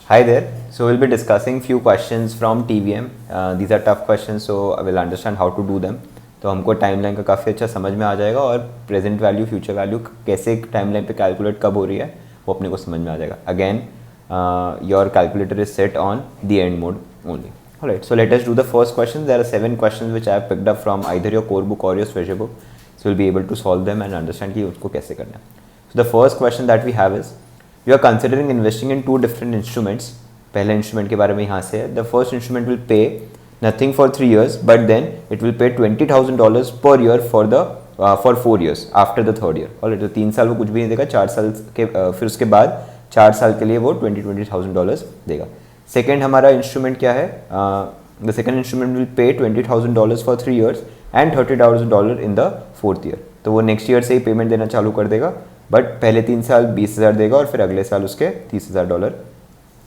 Hi there. So we'll be discussing few questions from TVM. These are tough questions, so I will understand how to do them. तो हमको timeline का काफ़ी अच्छा समझ में आ जाएगा और प्रेजेंट वैल्यू फ्यूचर वैल्यू कैसे टाइमलाइन पे कैलकुलेट कब हो रही है वो अपने को समझ में आ जाएगा. Again your calculator is set on the end mode only. Alright, so let us do the first question. There are 7 questions which I have picked up from either your core book or your treasure book. So you'll be able to solve them and understand कि उसको कैसे करना है. So the first question that we have is, you are considering investing in 2 different instruments. पहले instrument के बारे में यहाँ से है. The first instrument will pay nothing for 3 years, but then it will pay $20,000 per year for 4 years after the 3rd year. Alright, तो 3 साल वो कुछ भी नहीं देगा, 4 साल के फिर उसके बाद 4 साल के लिए वो $20,000 देगा. सेकेंड हमारा इंस्ट्रूमेंट क्या है? The second instrument will pay $20,000 for 3 years and $30,000 in the 4th year. तो वो नेक्स्ट ईयर से ही पेमेंट देना चालू कर देगा, बट पहले 3 साल 20,000 देगा और फिर अगले साल उसके $30,000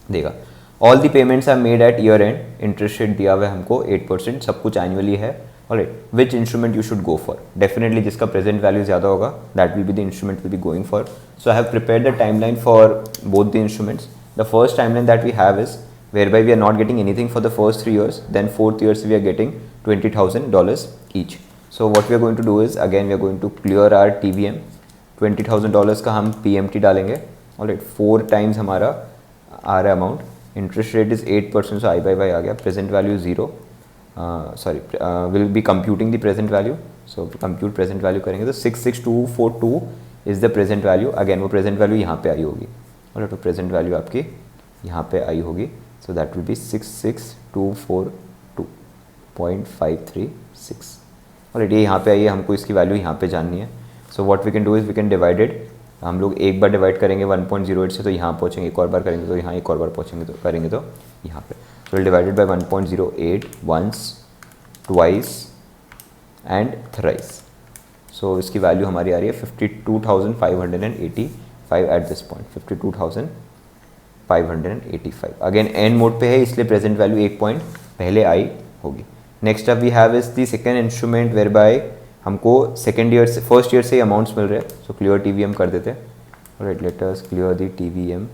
देगा. All the payments are made at year end. Interest rate दिया हुआ है हमको 8%, सब कुछ एनुअली है. Alright, which instrument you should go for? Definitely जिसका प्रेजेंट वैल्यू ज़्यादा होगा, that will be the instrument will be going for. So I have prepared the timeline for both the instruments. The first timeline that we have is whereby we are not getting anything for the first 3 years, then 4th years we are getting $20,000 each. So what we are going to do is, again we are going to clear our TVM. $20,000 का हम PMT डालेंगे. Alright, 4 times हमारा आ रहा amount. Interest rate is 8%, so I/Y आ गया. Present value 0. Will be computing the present value. So compute present value करेंगे तो 66242 is the present value. Again वो present value यहाँ पे आई होगी. और तो प्रेजेंट वैल्यू आपकी यहाँ पे आई होगी. So that will be 66242.536. Already ये यहाँ पे आई है, हमको इसकी वैल्यू यहाँ पे जाननी है. So what we can do is we can divide it. हम लोग एक बार डिवाइड करेंगे 1.08 से तो यहाँ पहुँचेंगे, एक और बार करेंगे तो यहाँ, एक और बार पहुँचेंगे तो करेंगे तो यहाँ पे. So will divided by 1.08 once, twice and thrice. So इसकी वैल्यू हमारी आ रही है 52,585 at this point. 52,585. Again and mode पे है, इसलिए प्रेजेंट वैल्यू 1 पॉइंट पहले आई होगी. Next up we have is the second instrument whereby हमको सेकेंड ईयर से फर्स्ट ईयर से ही अमाउंट्स मिल रहे हैं. सो क्लियर TVM कर देते हैं. Right, let us clear the TVM.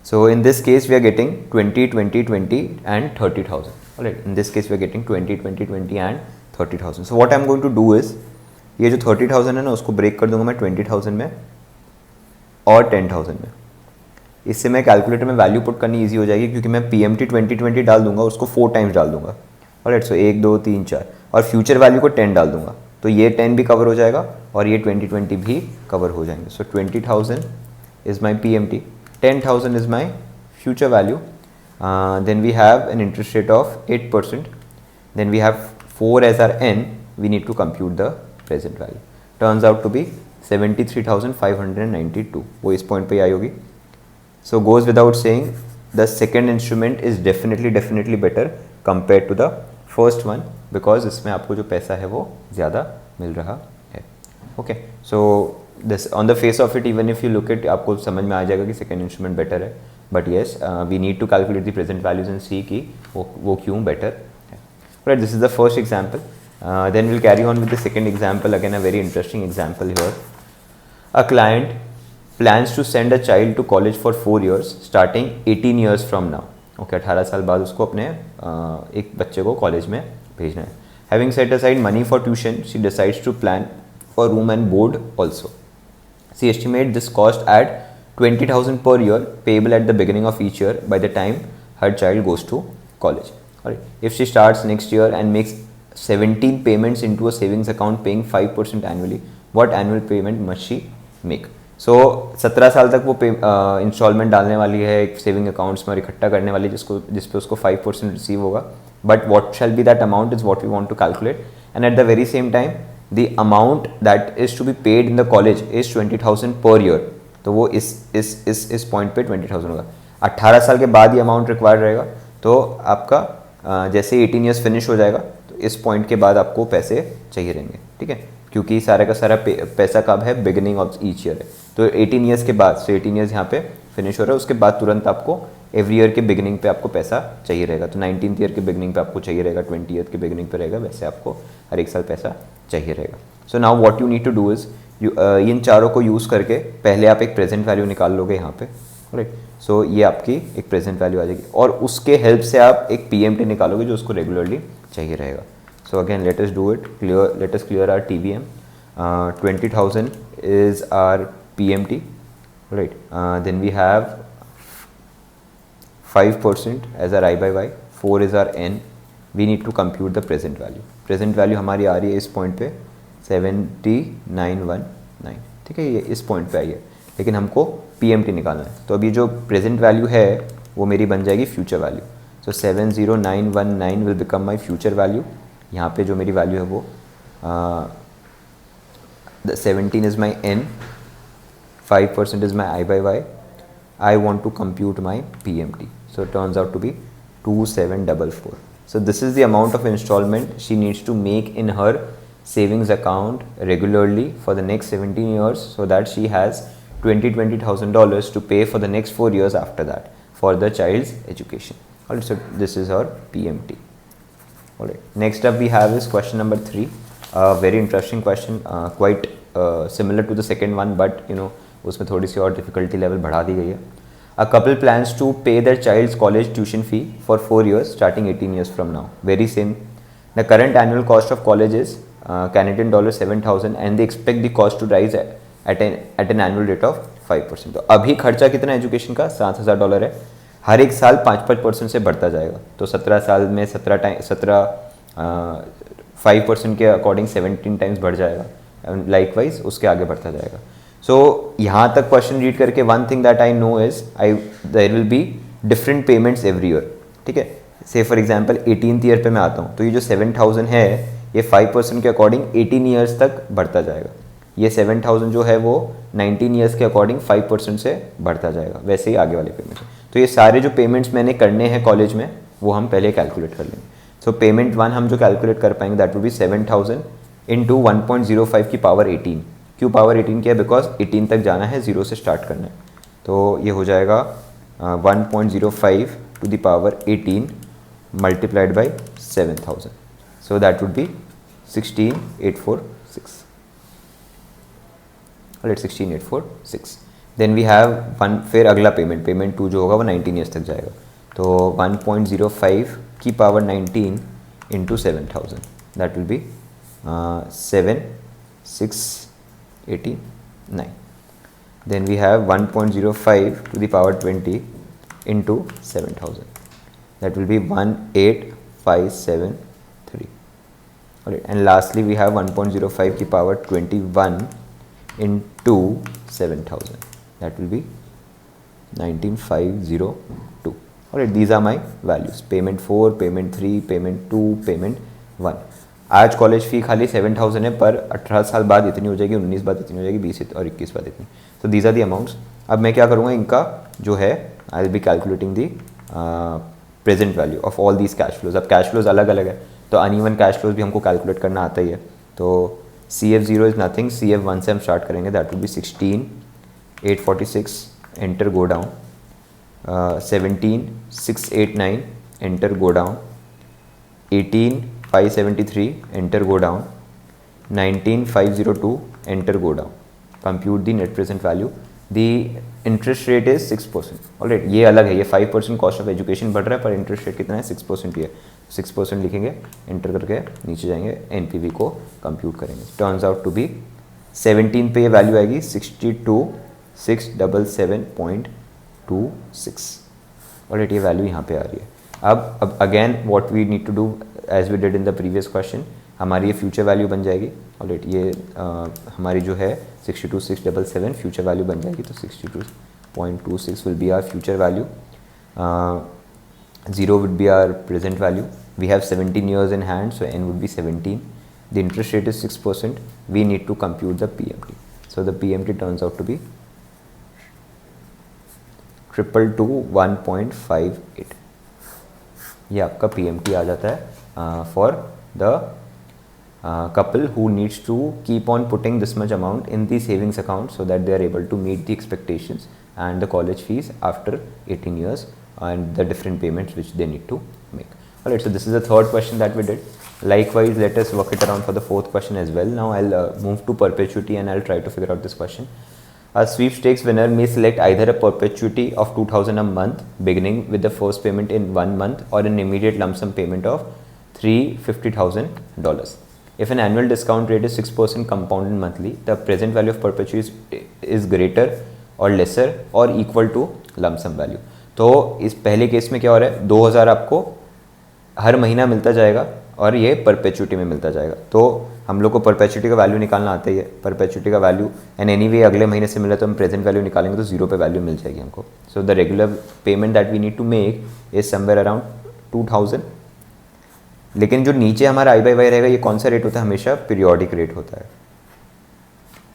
So in this case we are getting 20, 20, 20 and 30,000. Right, in this case we are getting 20, 20, 20 and 30,000. So what I am going to do is, ये जो 30,000 है ना उसको break कर दूंगा मैं 20,000 में और 10,000 में. इससे मैं कैलकुलेटर में वैल्यू पुट करनी इजी हो जाएगी, क्योंकि मैं PMT 2020 डाल दूंगा, उसको 4 टाइम्स डाल दूंगा. ऑलराइट, सो 1, 2, 3, 4 और फ्यूचर वैल्यू को 10 डाल दूंगा. तो ये 10 भी कवर हो जाएगा और ये 2020 भी कवर हो जाएंगे. So 20,000 is my PMT, 10,000 is my future value. Then we have an interest rate of 8%. Then we have 4 as our N. We need to compute the present value. Turns out to be 73,592. वो इस point पे आई होगी. So goes without saying, the second instrument is definitely better compared to the first one, because इसमें आपको जो पैसा है वो ज़्यादा मिल रहा है. Okay, so this on the face of it, even if you look at, आपको समझ में आ जाएगा कि second instrument better है. But yes, we need to calculate the present values and see कि वो क्यों better है. Right, this is the first example. Then we'll carry on with the second example. Again, a very interesting example here. A client plans to send a child to college for 4 years starting 18 years from now. Okay, 18 साल बाद उसको अपने एक बच्चे को college में भेजना है. Having set aside money for tuition, she decides to plan for room and board also. She estimates this cost at 20,000 per year, payable at the beginning of each year by the time her child goes to college. Alright. If she starts next year and makes 17 payments into a savings account paying 5% annually, what annual payment must she make? सो 17 साल तक वो instalment डालने वाली है एक saving accounts में और इकट्ठा करने वाली है, जिस पे उसको 5% रिसीव होगा. But what shall be that amount is what we want to calculate. And at the very same time the amount that is to be paid in the college is 20,000 per year. तो वो इस point पे 20,000 होगा. 18 साल के बाद ये amount required रहेगा. तो आपका जैसे 18 ईयर्स फिनिश हो जाएगा तो इस पॉइंट के बाद आपको पैसे चाहिए रहेंगे. ठीक है, क्योंकि सारा का सारा पैसा कब है, बिगिनिंग ऑफ ईच ईयर है. तो 18 ईयर्स के बाद, सो 18 ईयर्स यहाँ पे फिनिश हो रहा है, उसके बाद तुरंत आपको एवरी ईयर के बिगिनिंग पे आपको पैसा चाहिए रहेगा. तो 19th ईयर के बिगिनिंग पे आपको चाहिए रहेगा, 20th के बिगिनिंग पे रहेगा, वैसे आपको हर एक साल पैसा चाहिए रहेगा. So now what you need to do is, इन चारों को यूज़ करके पहले आप एक प्रेजेंट वैल्यू निकाल लोगे यहाँ पे. राइट, सो ये आपकी एक प्रेजेंट वैल्यू आ जाएगी और उसके हेल्प से आप एक PMT निकालोगे जो उसको रेगुलरली चाहिए रहेगा. So again let us do it. Let us clear our TVM. 20,000 is our PMT, right? Then we have 5% as our I by Y, 4 is our N. We need to compute the present value. Present value हमारी आ रही है इस point पे 7919. ठीक है, ये इस पॉइंट पे आई है, लेकिन हमको PMT निकालना है. तो अभी जो प्रेजेंट वैल्यू है वो मेरी बन जाएगी future value. So 70919 will become my future value. यहाँ पे जो मेरी वैल्यू है वो the 17 is my N, 5% is my I by Y. I want to compute my PMT. So it turns out to be 2744. So this is the amount of installment she needs to make in her savings account regularly for the next 17 years so that she has $20,000 to pay for the next 4 years after that for the child's education. Alright, so this is her PMT. Alright, next up we have is question number 3. Very interesting question, quite similar to the second one, but you know उसमें थोड़ी सी और difficulty level बढ़ा दी गई है. A couple plans to pay their child's college tuition fee for 4 years starting 18 years from now. Very same. The current annual cost of college is Canadian dollar 7,000 and they expect the cost to rise at an annual rate of 5%. तो अभी खर्चा कितना education का $7,000 है, हर एक साल 5% से बढ़ता जाएगा. तो 17 साल में 5% के अकॉर्डिंग 17 टाइम्स बढ़ जाएगा. लाइकवाइज उसके आगे बढ़ता जाएगा. सो यहाँ तक क्वेश्चन रीड करके one thing that I know is there will be different payments every year. ठीक है, से फॉर एग्जांपल 18th ईयर पे मैं आता हूँ तो ये जो 7,000 है ये 5% के अकॉर्डिंग 18 ईयर्स तक बढ़ता जाएगा. ये 7,000 जो है वो 19 ईयर्स के अकॉर्डिंग 5% से बढ़ता जाएगा. वैसे ही आगे वाले पेमेंट्स. तो ये सारे जो पेमेंट्स मैंने करने हैं कॉलेज में वो हम पहले कैलकुलेट कर लेंगे. सो पेमेंट 1 हम जो कैलकुलेट कर पाएंगे दैट विल बी 7,000 इंटू 1.05 की पावर 18. क्यों पावर 18 किया? बिकॉज 18 तक जाना है, 0 से स्टार्ट करना है. तो ये हो जाएगा 1.05 to the power 18 multiplied by 7,000. So that would be 16,846. Let 16,846. Then we have one, फिर अगला पेमेंट 2 जो होगा वो 19 ईयर्स तक जाएगा. तो 1.05 की power 19 into 7,000 that will be 7,689. Then we have 1.05 to the power 20 into 7,000 that will be 18,573. And lastly we have 1.05 की power 21 into 7,000 that will be 19,502. Alright, these are my values. Payment 4, payment 3, payment 2, payment 1. आज college फ़ी खाली 7,000 है, पर 18 साल बाद इतनी हो जाएगी, 19 बाद इतनी हो जाएगी, 20 और 21 बाद इतनी. तो दीज आर दी अमाउंट्स. अब मैं क्या करूँगा, इनका जो है I will be calculating the present value of all these cash flows. अब कैश फ्लोज अलग अलग है तो अनइवन कैश फ्लोज भी हमको कैलकुलेट करना आता ही है. तो CF0 इज़ नथिंग, CF1 से हम स्टार्ट करेंगे. That will B 16,846. Enter go down. 17,689 enter go down. 18,573 enter go down. 19,502 enter go down. Compute the net present value. The interest rate is 6%. Alright, ये अलग है, ये 5% कॉस्ट ऑफ एजुकेशन बढ़ रहा है, पर इंटरेस्ट रेट कितना है 6% ही है. 6% लिखेंगे, एंटर करके नीचे जाएंगे, NPV को कंप्यूट करेंगे. टर्न्स आउट टू बी 17 पे ये वैल्यू आएगी 62,677.26. ऑलराइट, ये वैल्यू यहाँ पे आ रही है. अब again what we need to do as we did in the previous question, हमारी ये फ्यूचर वैल्यू बन जाएगी. ऑलराइट, ये हमारी जो है 62,677 फ्यूचर वैल्यू बन जाएगी. तो 62.26 will be our future value. 0 would be our present value. We have 17 years in hand, so n would be 17. The interest rate is 6%. We need to compute the PMT. So the PMT turns out to be 222.1.58. ये आपका PMT आ जाता है for the couple who needs to keep on putting this much amount in the savings account so that they are able to meet the expectations and the college fees after 18 years and the different payments which they need to make. Alright, so this is the third question that we did. Likewise, let us work it around for the fourth question as well. Now I'll move to perpetuity and I'll try to figure out this question. A sweepstakes winner may select either a perpetuity of 2000 a month beginning with the first payment in 1 month or an immediate lump sum payment of $350,000. If an annual discount rate is 6% compounded monthly, the present value of perpetuity is greater or lesser or equal to lump sum value. तो इस पहले case में क्या हो रहा है, 2000 आपको हर महीना मिलता जाएगा और ये परपेचुटी में मिलता जाएगा. तो हम लोग को परपेचुटी का वैल्यू निकालना आता ही है. परपेचुटी का वैल्यू एंड एनीवे अगले महीने से मिला तो हम प्रेजेंट वैल्यू निकालेंगे तो 0 पे वैल्यू मिल जाएगी हमको. So the regular payment that we need to make is somewhere around 2000. लेकिन जो नीचे हमारा I/Y रहेगा ये कौन सा रेट होता है, हमेशा पीरियोडिक रेट होता है.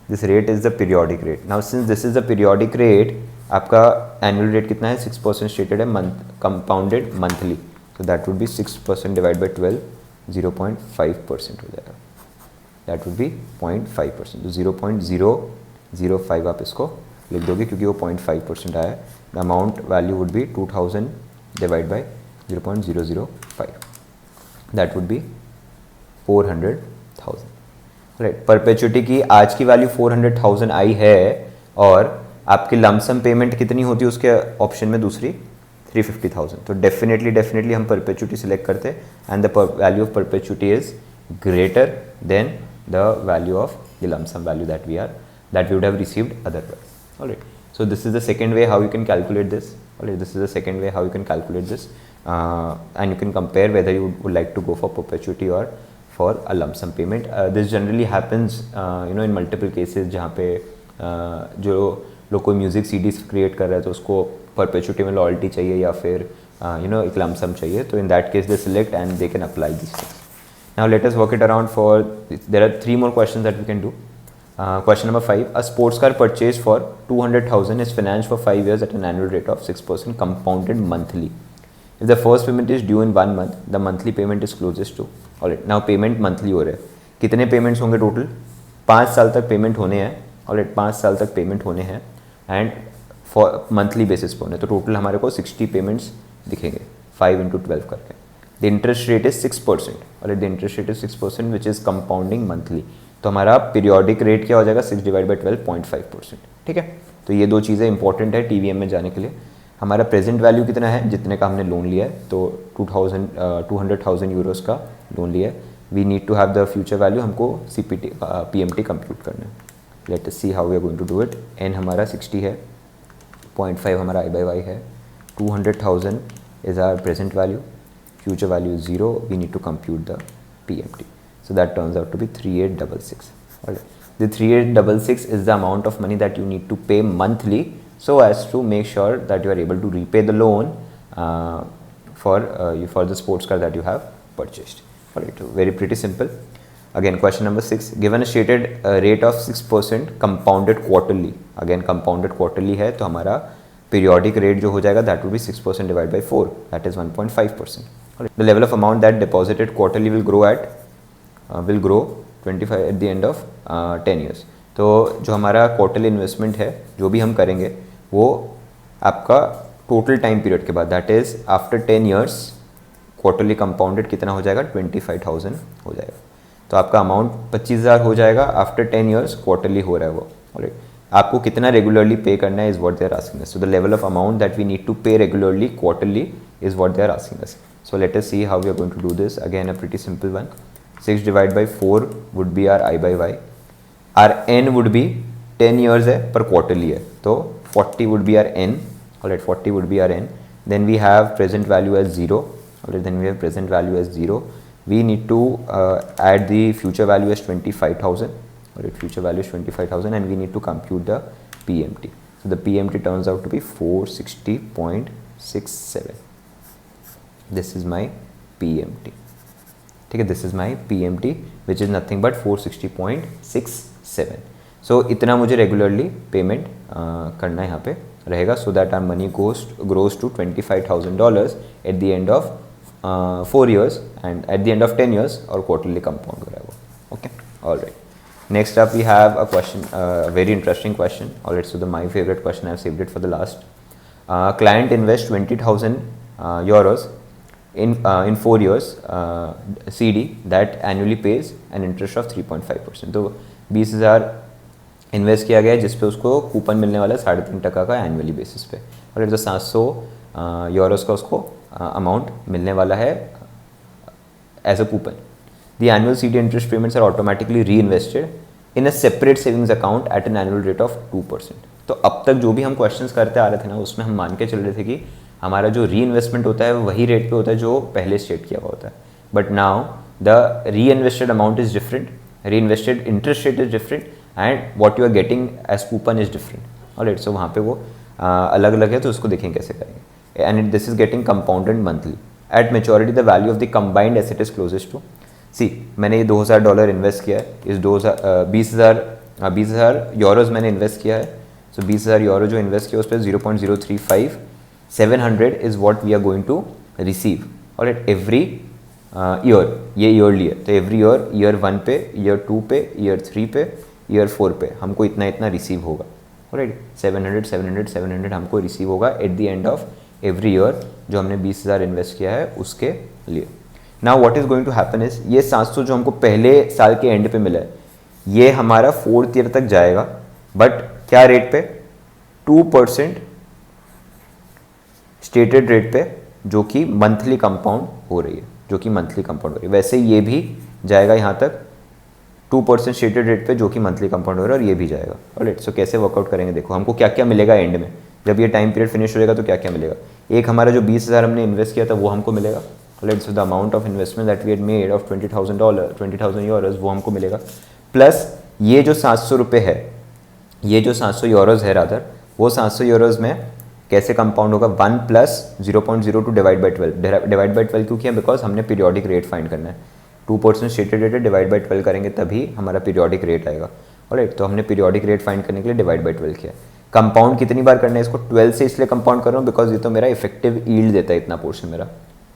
This rate is the periodic rate. Now since this is the periodic rate, आपका एनुअल रेट कितना है, 6% स्टेटेड है, मंथ कंपाउंडेड मंथली. तो that would B 6% divide by 12, 0.5% हो जाएगा. That would B 0.5%. तो 0.005 आप इसको लिख दोगे क्योंकि वो 0.5% आया है. The amount value would be 2000 divide by 0.005. That would B 400,000. Right, perpetuity की आज की वैल्यू 400,000 आई है और आपकी लमसम पेमेंट कितनी होती है उसके ऑप्शन में दूसरी 350,000. तो डेफिनेटली हम परपेचुटी सिलेक्ट करते हैं and the value of perpetuity is greater than the value of the lump sum value that we would have received otherwise. Alright, so this is the second way how you can calculate this. Alright, this is the second way how you can calculate this and you can compare whether you would like to go for perpetuity और for a lump sum payment. This generally happens in multiple cases जहाँ पे जो लोग कोई music CDs create कर रहे हैं तो उसको परपेचुटी में लॉयल्टी चाहिए या फिर एक lump sum चाहिए. तो in that case they select and they can apply these things. Now let us work it around for, there are 3 more questions that we can do. Question number 5, a sports car purchased for 200,000 is financed for 5 years at an annual rate of 6% compounded monthly. If the first payment is due in 1 month, the monthly payment is closest to. Alright, now payment monthly हो रहे हैं. कितने payments होंगे total, 5 साल तक payment होने हैं. Alright, 5 साल तक पेमेंट होने हैं एंड फॉर मंथली बेसिस पे होने. तो टोटल हमारे को 60 पेमेंट्स दिखेंगे 5 × 12 करके. The interest rate is 6%. Alright, the interest rate is 6% which is compounding monthly. तो हमारा पीरियोडिक रेट क्या हो जाएगा, 6 डिवाइड बाई 12, 0.5%. ठीक है, तो ये 2 चीज़ें इंपॉर्टेंट है TVM में जाने के लिए. हमारा प्रेजेंट वैल्यू कितना है, जितने का हमने लोन लिया है, तो 200,000 यूरोस का लोन लिया है. We need to have the future value, हमको PMT कंप्यूट करना है. Let us see how we are going to do it. N हमारा 60 है, 0.5 हमारा I/Y है, 200,000 इज आवर present value, future value 0. We need to compute the PMT. So that turns out to be 3866. The 3866 is the amount of money that you need to pay monthly so as to make sure that you are able to repay the loan for the sports car that you have purchased. Alright, very pretty simple. Again, question number 6, given a stated rate of 6% compounded quarterly. Again, compounded quarterly है तो हमारा periodic rate जो हो जाएगा that will be 6% divided by 4, that is 1.5%. The level of amount that deposited quarterly will grow 25 at the end of 10 years. तो जो हमारा quarterly investment है जो भी हम करेंगे वो आपका टोटल टाइम पीरियड के बाद, that is after 10 years quarterly compounded कितना हो जाएगा, 25,000 हो जाएगा. तो आपका अमाउंट 25,000 हो जाएगा आफ्टर 10 ईयर्स क्वार्टरली हो रहा है वो. ऑलराइट, आपको कितना रेगुलरली पे करना है is what they are asking us. So the level of amount that we need to pay regularly quarterly is what they are asking us. So let us see how we are going to do this. Again a pretty simple one. 6 divided by 4 would be our I/Y. Our N would be 10 years है पर quarterly है, तो 40 would be our N. Alright, 40 would be our N. Then we have present value as 0. Alright, then we have present value as 0. We need to add the future value as 25,000. Alright, future value is 25,000 and we need to compute the PMT. So the PMT turns out to be 460.67. This is my PMT. ठीक है, this is my PMT which is nothing but 460.67. सो इतना मुझे regularly payment करना है यहाँ पे रहेगा, so that our money grows to $25,000 at the end of 4 years and at the end of 10 years और क्वार्टरली कंपाउंड हो रहा है वो. Okay, all right. Next up we have a question, very interesting question. All right, so the my favourite question I have saved it for the last. Client invest 20,000 euros in 4 years CD that annually pays an interest of 3.5%. तो 20,000 invest किया गया है, जिस पे उसको coupon मिलने वाला है 3.5% का एनुअली बेसिस पे, और तो 700 यूरोस का उसको अमाउंट मिलने वाला है as a coupon. The annual CD interest payments are automatically reinvested in a separate savings account at an annual rate of 2%. तो अब तक जो भी हम क्वेश्चंस करते आ रहे थे ना, उसमें हम मान के चल रहे थे कि हमारा जो री इन्वेस्टमेंट होता है वही रेट पे होता है जो पहले स्टेट किया हुआ होता है. But now the reinvested amount is different, reinvested interest rate is different, and what you are getting as coupon is different. Alright, so वहाँ पे वो अलग अलग है, तो उसको देखें कैसे करेंगे. And this is getting compounded monthly. At maturity the value of the combined asset is closest to. See, मैंने ये $2,000 इन्वेस्ट किया है, इस 20,000 यूरोज मैंने इन्वेस्ट किया है. सो 20,000 यूरो जो इन्वेस्ट किया उस पर 0.035 700 is what we are going to receive. और एवरी ईयर, ये ईयरली है, तो एवरी ईयर 1 पे, ईयर 2 पे, ईयर 3 पे, ईयर 4 पे हमको इतना इतना रिसीव होगा. राइट, 700 हमको रिसीव होगा at the end of every year जो हमने 20,000 इन्वेस्ट किया है उसके लिए. Now what is going to happen is, ये 700 जो हमको पहले साल के एंड पे मिला है, ये हमारा 4th ईयर तक जाएगा, बट क्या रेट पे? 2% स्टेटेड रेट पे, जो कि मंथली कंपाउंड हो रही है, वैसे ये भी जाएगा यहाँ तक 2% स्टेटेड रेट पे, जो कि मंथली कंपाउंड हो रहा है, और ये भी जाएगा. ऑलराइट, सो कैसे वर्कआउट करेंगे, देखो हमको क्या क्या मिलेगा एंड में, जब ये टाइम पीरियड फिनिश हो जाएगा तो क्या क्या मिलेगा. एक हमारा जो 20,000 हमने इन्वेस्ट किया था वो हमको मिलेगा. Let's the amount of investment that we had made of $20,000 euros वो हमको मिलेगा. प्लस ये जो 700 रुपये है, ये जो 700 यूरोज है रादर, वो 700 यूरोज में कैसे कंपाउंड होगा? 1 + 0.02 डिवाइड बाई 12 क्यों किया? बिकॉज हमने पीरियोडिक रेट फाइंड करना है. 2% स्टेटेड रेट है, डिवाइड बाई 12 करेंगे तभी हमारा पीरियोडिक रेट आएगा. ऑलराइट, तो हमने पीरियोडिक रेट फाइंड करने के लिए डिवाइड बाई 12 किया. कंपाउंड कितनी बार करना है इसको? 12 से इसलिए कंपाउंड कर रहा हूँ बिकॉज ये तो मेरा इफेक्टिव यील्ड देता है, इतना पोर्शन मेरा.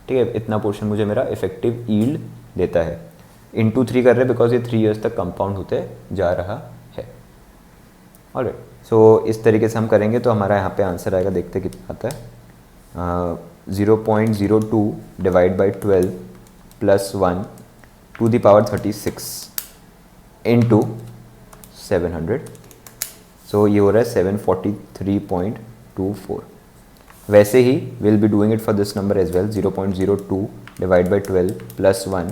ठीक है, इतना पोर्शन मुझे मेरा इफेक्टिव यील्ड देता है. इंटू 3 कर रहे हैं बिकॉज ये 3 ईयर्स तक कंपाउंड होते जा रहा है. ऑलराइट, सो इस तरीके से हम करेंगे तो हमारा यहाँ पे आंसर आएगा, देखते कितना आता है. 0.02 divide by 12 + 1 to the power 36 into 700. सो ये हो रहा है 743.24. वैसे ही will be doing it for this number as well. 0.02 divide by 12 + 1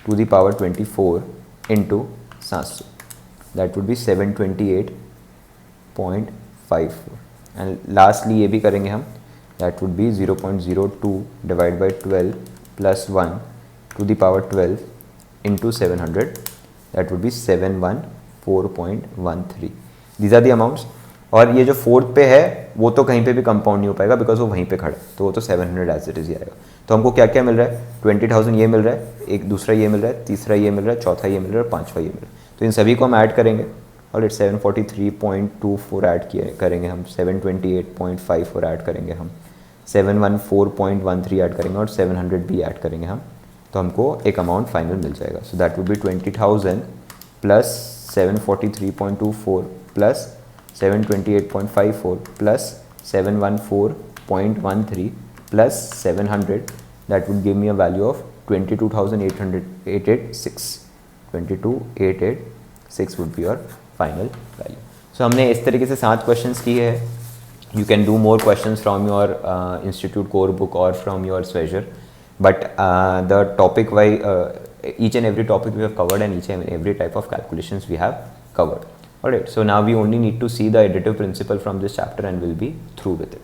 to the power 24 into 700. That would be 728.54. And lastly ये भी करेंगे हम. That would be 0.02 divide by 12 + 1 to the power 12 into 700. That would be 714.13. These are the amounts. और ये जो 4th पे है वो तो कहीं पे भी कंपाउंड नहीं हो पाएगा बिकॉज वो वहीं पे खड़ा है, तो वो तो 700 एज इट इज ही आएगा. तो हमको क्या क्या मिल रहा है? 20,000 ये मिल रहा है, एक दूसरा ये मिल रहा है, तीसरा ये मिल रहा है, चौथा ये मिल रहा है, पांचवा ये मिल रहा है. तो इन सभी को हम ऐड करेंगे और 743.24 ऐड किए करेंगे हम, 728.54 ऐड करेंगे हम, 714.13 ऐड करेंगे और 700 भी ऐड करेंगे हम. तो हमको एक अमाउंट फाइनल मिल जाएगा. सो that would B 20,000 plus 743.24 plus 728.54 plus 714.13 plus 700. That would give me a value of 22,886. 22,886 would be your final value. So हमने इस तरीके से 7 questions किए हैं. You can do more questions from your institute core book or from your Swagger. But the topic each and every topic we have covered and each and every type of calculations we have covered. Alright, so now we only need to see the additive principle from this chapter and we'll be through with it.